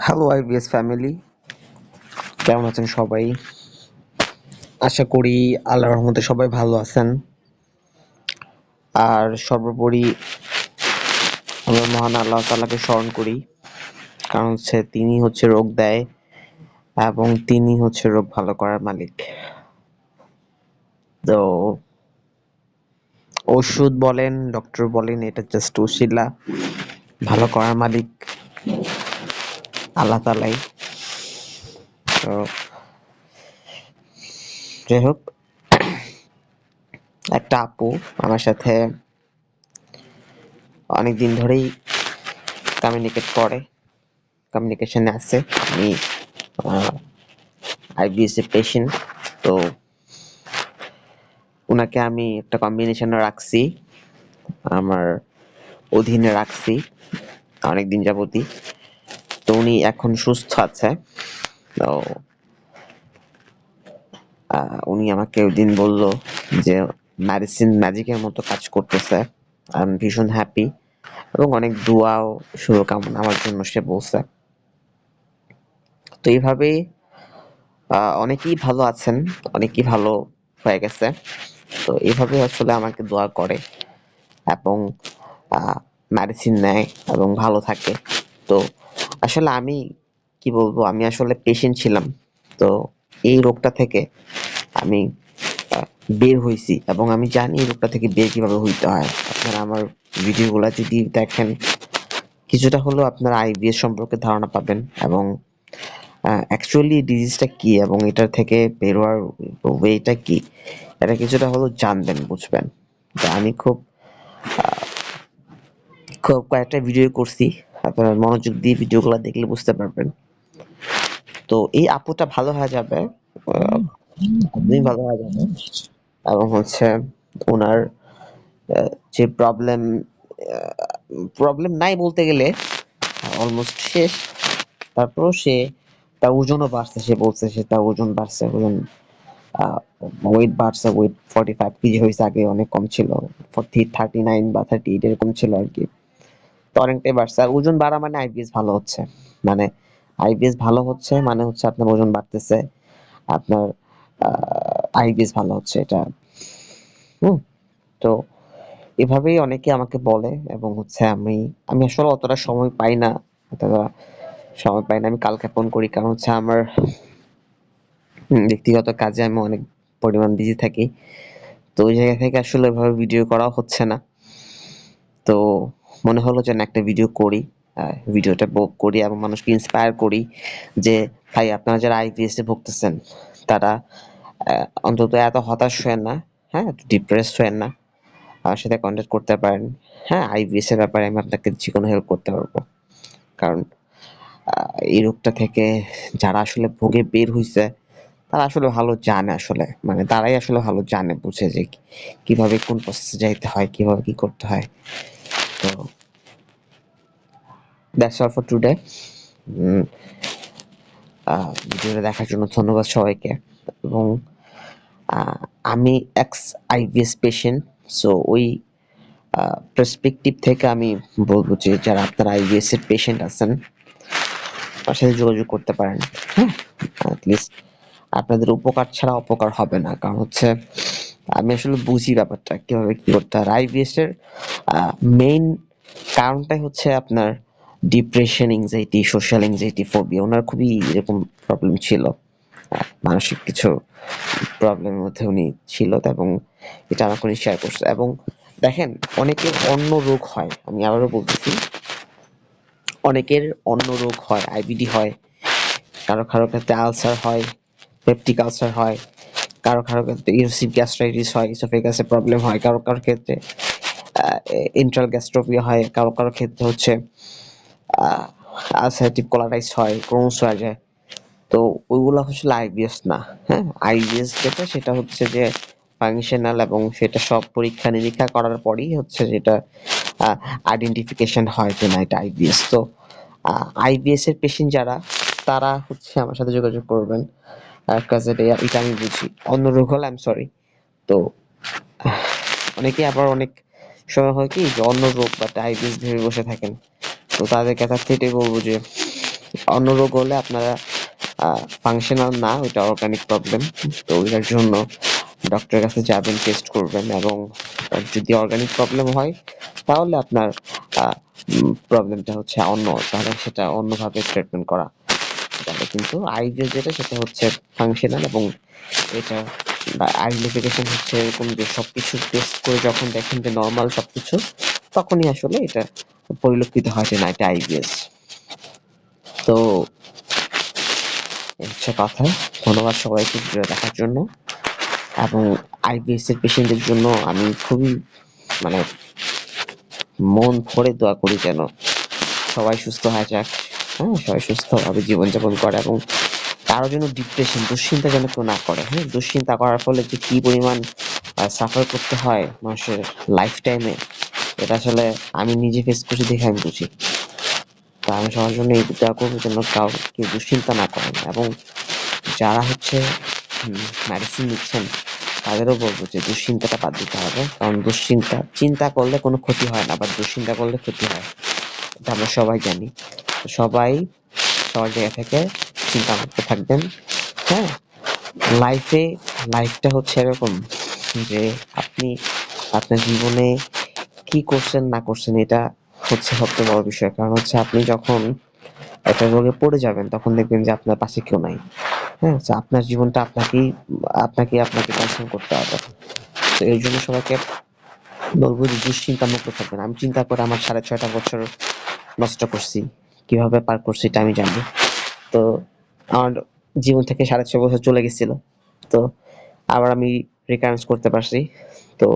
Hello IBS family, কেমন আছেন সবাই? আশা করি আল্লাহর রহমতে সবাই ভালো আছেন। আর সর্বোপরি আমরা মহান আল্লাহ তাআলাকে স্মরণ করি, কারণ তিনি হচ্ছে রোগ দেয় এবং তিনি হচ্ছে রোগ ভালো করার মালিক। তো ওষুধ বলেন, ডক্টর বলেন, এটা জাস্ট ওসিলা। ভালো করার মালিক আল্লাহ তাআলাই। তো যাই হোক, একটা আপু আমার সাথে অনেকদিন ধরেই কমিউনিকেশনে আছে। আমি আইবিএস এর পেশেন্ট। তো উনাকে আমি একটা কম্বিনেশনে রাখছি, আমার অধীনে রাখছি অনেকদিন যাবতই। তো উনি এখন সুস্থ আছে। তো উনি আমাকে ওইদিন বলল যে মেডিসিন ম্যাজিকের মতো কাজ করতেছে। আমি ভীষণ হ্যাপি এবং অনেক দোয়া ও শুভকামনা আমার জন্য সে বলছে। তো এইভাবেই অনেকেই ভালো আছেন, অনেকেই ভালো হয়ে গেছে। তো এইভাবে আসলে আমাকে দোয়া করে এবং মেডিসিন নেয় এবং ভালো থাকে। তো আসলে আমি কি বলবো, আমি আসলে পেশেন্ট ছিলাম। তো এই রোগটা থেকে আমি বের হইছি এবং আমি জানি এই রোগটা থেকে বের কিভাবে হইতে হয়। আপনারা আমার ভিডিওগুলা যদি দেখেন, কিছুটা হলেও আপনারা আইবিএস সম্পর্কে ধারণা পাবেন এবং অ্যাকচুয়ালি ডিজিজটা কি এবং এটার থেকে বের হওয়ার ওয়েটা কি, এটা কিছুটা হলেও জানবেন, বুঝবেন। তো আমি খুব কয়েকটা ভিডিও করছি, আপনারা মনোযোগ দিয়ে ভিডিওগুলো দেখলে বুঝতে পারবেন। তো এই আপুটা ভালো হয়ে যাবে, একদমই ভালো হয়ে যাবে এবং হচ্ছে ওনার যে প্রবলেম নাই বলতে গেলে, অলমোস্ট শেষ। তারপরও তার ওজনও বাড়ছে, সে বলছে তার ওজন বাড়ছে, ওয়েট বাড়ছে, ওয়েট 45 কেজি হয়েছে, আগে অনেক কম ছিল, 39 বা 38 এরকম ছিল আর কি। তো অনেকটাই বাড়ছে। আর ওজন বাড়া মানে আইবিএস ভালো হচ্ছে, মানে আইবিএস ভালো হচ্ছে মানে হচ্ছে আপনার ওজন বাড়তেছে, আপনার আইবিএস ভালো হচ্ছে, এটা। হুম। তো এভাবেই অনেকে আমাকে বলে এবং হচ্ছে আমি আমি আসলে অতটা সময় পাই না, অথবা সময় পাই না। আমি কালকে ফোন করি, কারণ হচ্ছে আমার ব্যক্তিগত কাজে আমি অনেক পরিমাণ বিজি থাকি। তো ওই জায়গা থেকে আসলে এভাবে ভিডিও করাও হচ্ছে না। তো মনে হলো যে না, একটা ভিডিও করি, ভিডিওটা করি এবং মানুষকে ইন্সপায়ার করি যে ভাই, আপনারা যারা আইবিএস এ ভুগতেছেন তারা অন্তত এত হতাশ হয়েন না, হ্যাঁ, ডিপ্রেসড হয়েন না। আমার সাথে কন্ট্যাক্ট করতে পারেন। হ্যাঁ, আইবিএস এর ব্যাপারে আমি আপনাকে যে কোনো হেল্প করতে পারবো। কারণ এই রোগটা থেকে যারা আসলে ভোগে বের হইছে, তারা আসলে ভালো জানে, আসলে মানে তারাই আসলে ভালো জানে, বুঝে যে কিভাবে কোন প্রসেসে যাইতে হয়, কিভাবে কি করতে হয়। তো দ্যাটস অল ফর টুডে। ভিডিওটা দেখার জন্য ধন্যবাদ সবাইকে। এবং আমি এক্স আইবিএস পেশেন্ট, সো ওই পার্সপেক্টিভ থেকে আমি বলবো যে যারা আপনারা আইবিএস এর পেশেন্ট আছেন, আমার সাথে যোগাযোগ করতে পারেন। হ্যাঁ, অ্যাটলিস্ট আপনাদের উপকার ছাড়া অপকার হবে না। কারণ হচ্ছে আমি আসলে বুঝি ব্যাপারটা কিভাবে কি করতে হয়। আইবিএস এর মেইন কারণটাই হচ্ছে আপনার depression, anxiety, social anxiety, phobia. ওনার খুবই এরকম প্রবলেম ছিল, মানসিক কিছু প্রবলেমের মধ্যে উনি ছিল, এবং এটা আমাকে উনি শেয়ার করছে। এবং দেখেন, অনেকের অন্য রোগ হয়, আমি আবারও বলতেছি, অনেকের অন্য রোগ হয়, আইবিডি হয়, কারো কারো ক্ষেত্রে আলসার হয়, পেপটিক আলসার হয়, কারো কারো ক্ষেত্রে ইউসিভ গ্যাস্ট্রাইটিস হয়, ইসোফেগাসে প্রবলেম হয়, কারো কারো ক্ষেত্রে ইন্ট্রাল গ্যাস্ট্রোপিয়া হয়, কারো কারো ক্ষেত্রে হচ্ছে আলসারেটিভ কোলাইটিস হয়, ক্রোনস হয়ে যায়। তো ওইগুলো আসলে আইবিএস না। হ্যাঁ, আইবিএস যেটা, সেটা হচ্ছে যে ফাংশনাল, এবং সেটা সব পরীক্ষা নিরীক্ষা করার পরেই হচ্ছে যেটা আইডেন্টিফিকেশন হয় যে না, এটা আইবিএস। তো আইবিএস এর পেশেন্ট যারা, তারা হচ্ছে আমার সাথে যোগাযোগ করবেন, কাজ এটা আমি বুঝি। অন্য রোগ হলে আই এম সরি। তো অনেকে আবার অনেক সময় হয় কি যে অন্য রোগ বা ডায়াবেটিস ভেবে বসে থাকেন। তো তাদেরকে কাছে এটাই বলবো যে অন্য রোগ হলে আপনারা ফাংশনাল না, ওইটা অর্গানিক প্রবলেম। তো ওইটার জন্য ডক্টরের কাছে যাবেন, টেস্ট করবেন, এবং যদি অর্গানিক প্রবলেম হয় তাহলে আপনার প্রবলেমটা হচ্ছে অন্য, তাহলে সেটা অন্যভাবে ট্রিটমেন্ট করা যাবে। কিন্তু আইভিএস যেটা সেটা হচ্ছে ফাংশনাল, এবং এটা আইডেন্টিফিকেশন হচ্ছে এরকম যে সবকিছু টেস্ট করে যখন দেখেন যে নর্মাল সবকিছু, তখনই আসলে এটা পরিলক্ষিত হয় যে না, এটা আইভিএস। তো এই হচ্ছে কথা। ধন্যবাদ সবাইকে ভিডিও দেখার জন্য, এবং আইবিএস এর পেশেন্টদের জন্য আমি খুবই মানে মন ভরে দোয়া করি যেন সবাই সুস্থ হয়ে যাক, হ্যাঁ, সবাই সুস্থভাবে জীবনযাপন করে, এবং কারো যেন ডিপ্রেশন, দুশ্চিন্তা যেন কেউ না করে। হ্যাঁ, দুশ্চিন্তা করার ফলে যে কি পরিমাণ সাফার করতে হয় মানুষের লাইফ টাইমে, এটা আসলে আমি নিজে ফেস করছি দেখে আমি বুঝি। তো আমি সবার জন্য এই দোয়া করবো যেন কেউ দুশ্চিন্তা না করেন, এবং যারা হচ্ছে মেডিসিন নিচ্ছেন তাদেরও বলবো যে দুশ্চিন্তাটা বাদ দিতে হবে, কারণ চিন্তা করলে কোনো ক্ষতি হয় না, আবার দুশ্চিন্তা করলে ক্ষতি হয়, এটা আমরা সবাই জানি। তো সবাই সবার জায়গা থেকে চিন্তা করতে থাকবেন। হ্যাঁ, লাইফে লাইফটা হচ্ছে এরকম যে আপনি আপনার জীবনে কি করছেন না করছেন এটা হচ্ছে সবচেয়ে বড় বিষয়। কারণ হচ্ছে আপনি যখন একটা রোগে পড়ে যাবেন তখন দেখবেন যে আপনার পাশে কেউ নাই। হ্যাঁ, তো আপনার জীবনটা আপনাকে কন্ট্রোল করতে হবে। তো এই জন্য সবাইকে বলবো যে দুশ্চিন্তা মুক্ত থাকবেন। আমি চিন্তা করে আমার 6.5 বছর নষ্ট করছি, কিভাবে পার করছি এটা আমি জানি। তো আমার জীবন থেকে 6.5 বছর চলে গেছিল, তো আবার আমি রিকারেন্স করতে পারছি। তো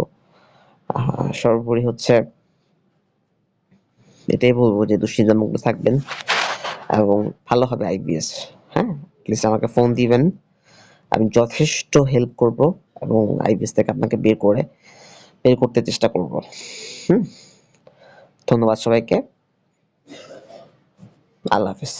সর্বোপরি হচ্ছে এটাই বলবো যে দুশ্চিন্তা মুক্ত থাকবেন, এবং ভালো হবে আইবিএস। হ্যাঁ, প্লিজ আমাকে ফোন দিবেন, আমি যথেষ্ট হেল্প করব, এবং আইবিএস থেকে আপনাকে বের করতে চেষ্টা করব। হুম, ধন্যবাদ সবাইকে। আল্লাহ হাফেজ।